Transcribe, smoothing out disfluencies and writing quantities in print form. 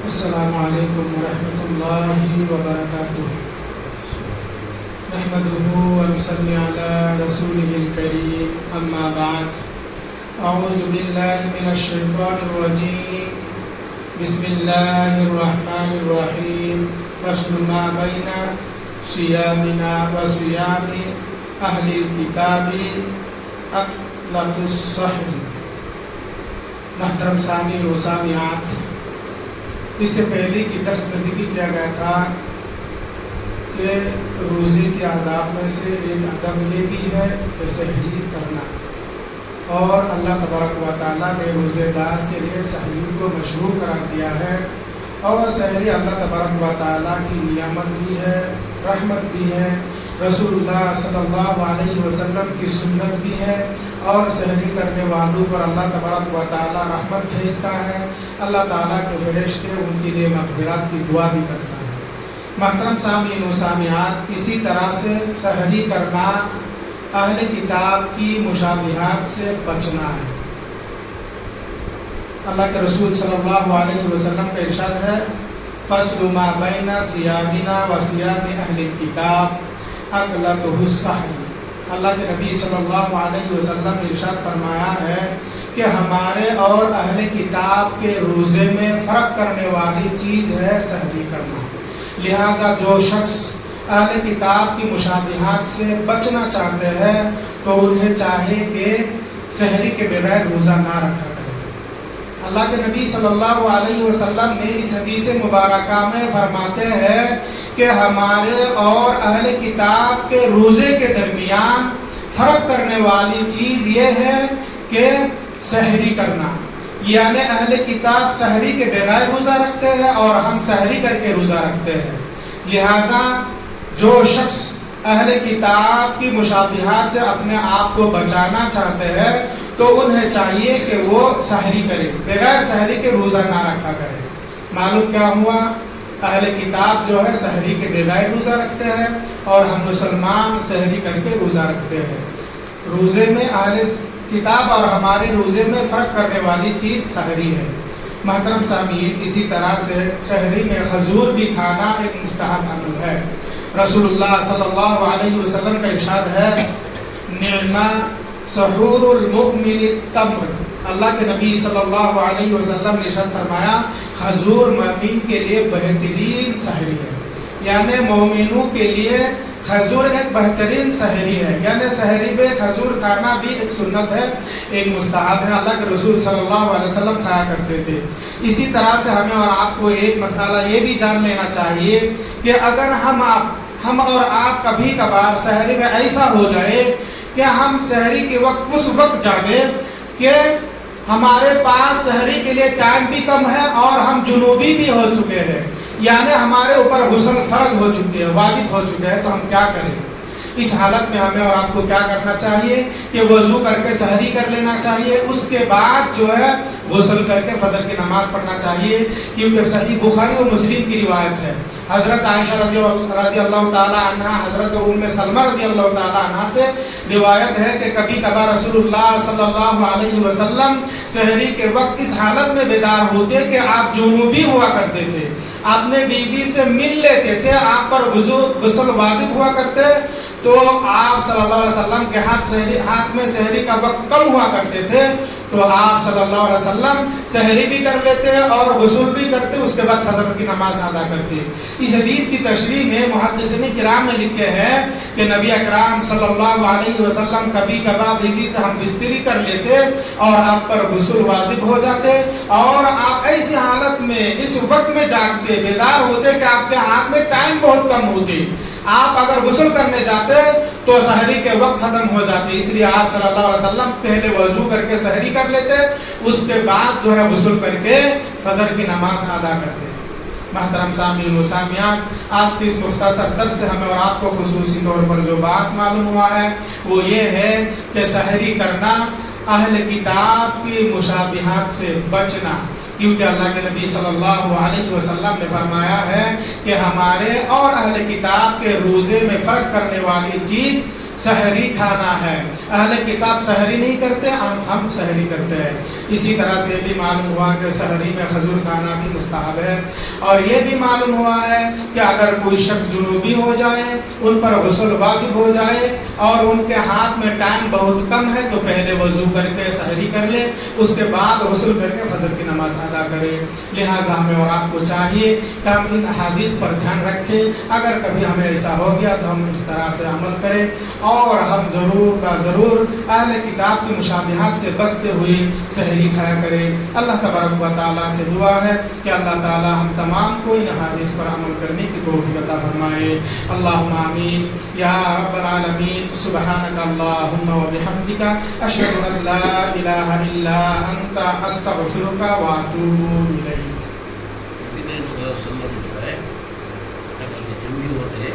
السلام علیکم ورحمۃ اللہ وبرکاتہ۔ نحمده ونصلی علی رسولہ الکریم، اما بعد، اعوذ باللہ من الشیطان الرجیم، بسم اللہ الرحمن الرحیم۔ فصل ما بین صیامنا و صیام اہل الکتاب اکلۃ السحر۔ محترم سامعین و سامعات، اس سے پہلے کی درس میں ذکر کیا گیا تھا کہ روزے کے آداب میں سے ایک ادب یہ بھی ہے کہ سحری کرنا، اور اللہ تبارک و تعالیٰ نے روزے دار کے لیے سحری کو مشروع قرار دیا ہے، اور سحری اللہ تبارک و تعالیٰ کی نعمت بھی ہے، رحمت بھی ہے، رسول اللہ صلی اللہ علیہ وسلم کی سنت بھی ہے، اور سحری کرنے والوں پر اللہ تبارک و تعالیٰ رحمت بھیجتا ہے، اللہ تعالیٰ کے فرشتے ان کے لیے مغفرت کی دعا بھی کرتا ہے۔ محترم سامعین و سامعات، اسی طرح سے سحری کرنا اہل کتاب کی مشابہات سے بچنا ہے۔ اللہ کے رسول صلی اللہ علیہ وسلم کا ارشاد ہے، فصل ما بین صیامنا و صیام اہل الکتاب اکلۃ السحر۔ اللہ کے نبی صلی اللہ علیہ وسلم نے ارشاد فرمایا ہے کہ ہمارے اور اہل کتاب کے روزے میں فرق کرنے والی چیز ہے سحری کرنا، لہٰذا جو شخص اہل کتاب کی مشابہات سے بچنا چاہتے ہیں تو انہیں چاہے کہ سحری کے بغیر روزہ نہ رکھا کرے۔ اللہ کے نبی صلی اللہ علیہ وسلم نے اس حدیث مبارکہ میں فرماتے ہیں کہ ہمارے اور اہل کتاب کے روزے کے درمیان فرق کرنے والی چیز یہ ہے کہ سحری کرنا، یعنی اہل کتاب سحری کے بغیر روزہ رکھتے ہیں اور ہم سحری کر کے روزہ رکھتے ہیں، لہٰذا جو شخص اہل کتاب کی مشابہات سے اپنے آپ کو بچانا چاہتے ہیں تو انہیں چاہیے کہ وہ سحری کرے، بغیر سحری کے روزہ نہ رکھا کرے۔ معلوم کیا ہوا؟ اہل کتاب جو ہے سحری کے بغیر روزہ رکھتے ہیں اور ہم مسلمان سحری کر کے روزہ رکھتے ہیں۔ روزے میں اہل کتاب اور ہمارے روزے میں فرق کرنے والی چیز سحری ہے۔ محترم سامعین، اسی طرح سے سحری میں کھجور بھی کھانا ایک مستحب عمل ہے۔ رسول اللہ صلی اللہ علیہ وسلم کا ارشاد ہے، نعم سحور المؤمن التمر۔ اللہ کے نبی صلی اللہ علیہ وسلم نے ارشاد فرمایا، کھجور مومن کے لیے بہترین سحری ہے، یعنی مومنوں کے لیے کھجور ایک بہترین سحری ہے، یعنی سحری میں کھجور کھانا بھی ایک سنت ہے، ایک مستحب ہے، اللہ کے رسول صلی اللہ علیہ وسلم کھایا کرتے تھے۔ اسی طرح سے ہمیں اور آپ کو ایک مسئلہ یہ بھی جان لینا چاہیے کہ اگر ہم اور آپ کبھی کبھار سحری میں ایسا ہو جائے کہ ہم سحری کے وقت اس وقت جاگے کہ ہمارے پاس سحری کے لیے ٹائم بھی کم ہے اور ہم جنوبی بھی ہو چکے ہیں، یعنی ہمارے اوپر غسل فرض ہو چکے ہیں، واجب ہو چکے ہیں، تو ہم کیا کریں؟ اس حالت میں ہمیں اور آپ کو کیا کرنا چاہیے کہ وضو کر کے سحری کر لینا چاہیے، اس کے بعد جو ہے غسل کر کے فجر کی نماز پڑھنا چاہیے، کیونکہ صحیح بخاری اور مسلم کی روایت ہے، حضرت عائشہ رضی اللہ تعالی عنہ، حضرت ام سلمہ رضی اللہ تعالی عنہ سے روایت ہے کہ کبھی کبھار رسول اللہ صلی اللہ علیہ وسلم سحری کے وقت اس حالت میں بیدار ہوتے کہ آپ جنوبی ہوا کرتے تھے، اپنے بیوی سے مل لیتے تھے، آپ پر غسل واجب ہوا کرتے، تو آپ صلی اللہ علیہ وسلم کے ہاتھ میں سحری کا وقت کم ہوا کرتے تھے، تو آپ صلی اللہ علیہ وسلم سحری بھی کر لیتے اور غسل بھی کرتے، اس کے بعد فجر کی نماز ادا کرتے۔ اس حدیث کی تشریح میں محدثین کرام نے لکھے ہیں کہ نبی اکرام صلی اللہ علیہ وسلم کبھی کبھار بیوی سے ہم بستری کر لیتے اور آپ پر غسل واجب ہو جاتے، اور آپ ایسی حالت میں اس وقت میں جاگتے، بیدار ہوتے کہ آپ کے ہاتھ میں ٹائم بہت کم ہوتی، آپ اگر غسل کرنے جاتے تو سحری کے وقت ختم ہو جاتے، اس لیے آپ صلی اللہ علیہ وسلم پہلے وضو کر کے سحری کر لیتے، اس کے بعد جو ہے غسل کر کے فجر کی نماز ادا کرتے۔ محترم سامعین و سامعات، آج کی اس مختصر درس سے ہمیں اور آپ کو خصوصی طور پر جو بات معلوم ہوا ہے وہ یہ ہے کہ سحری کرنا اہل کتاب کی مشابہات سے بچنا، کیونکہ اللہ کے نبی صلی اللہ علیہ وسلم نے فرمایا ہے کہ ہمارے اور اہل کتاب کے روزے میں فرق کرنے والی چیز سحری کھانا ہے۔ اہل کتاب سحری نہیں کرتے، ہم سحری کرتے ہیں۔ اسی طرح سے بھی معلوم ہوا کہ سحری میں کھجور کھانا بھی مستحب ہے، اور یہ بھی معلوم ہوا ہے کہ اگر کوئی شخص جنوبی ہو جائے، ان پر غسل واجب ہو جائے اور ان کے ہاتھ میں ٹائم بہت کم ہے تو پہلے وضو کر کے سحری کر لے، اس کے بعد غسل کر کے فجر کی نماز ادا کرے۔ لہٰذا ہمیں اور آپ کو چاہیے کہ ہم ان احادیث پر دھیان رکھیں، اگر کبھی ہمیں ایسا ہو گیا تو ہم اس طرح سے عمل کریں، اور ہم ضرور کا ضرور اہل کتاب کی مشابہات سے بچتے ہوئے سحری کھایا کریں۔ اللہ تبارک و تعالیٰ سے دعا ہے کہ اللہ تعالیٰ ہم تمام کو ان احادیث پر عمل کرنے کی توفیق عطا فرمائے۔ اللہم آمین یا رب العالمین۔ سبحانک اللہم و بحمدک، اشہد ان لا الہ الا انت، استغفرک و اتوب الیک۔ جو ہے اگر جنگی ہوتے ہیں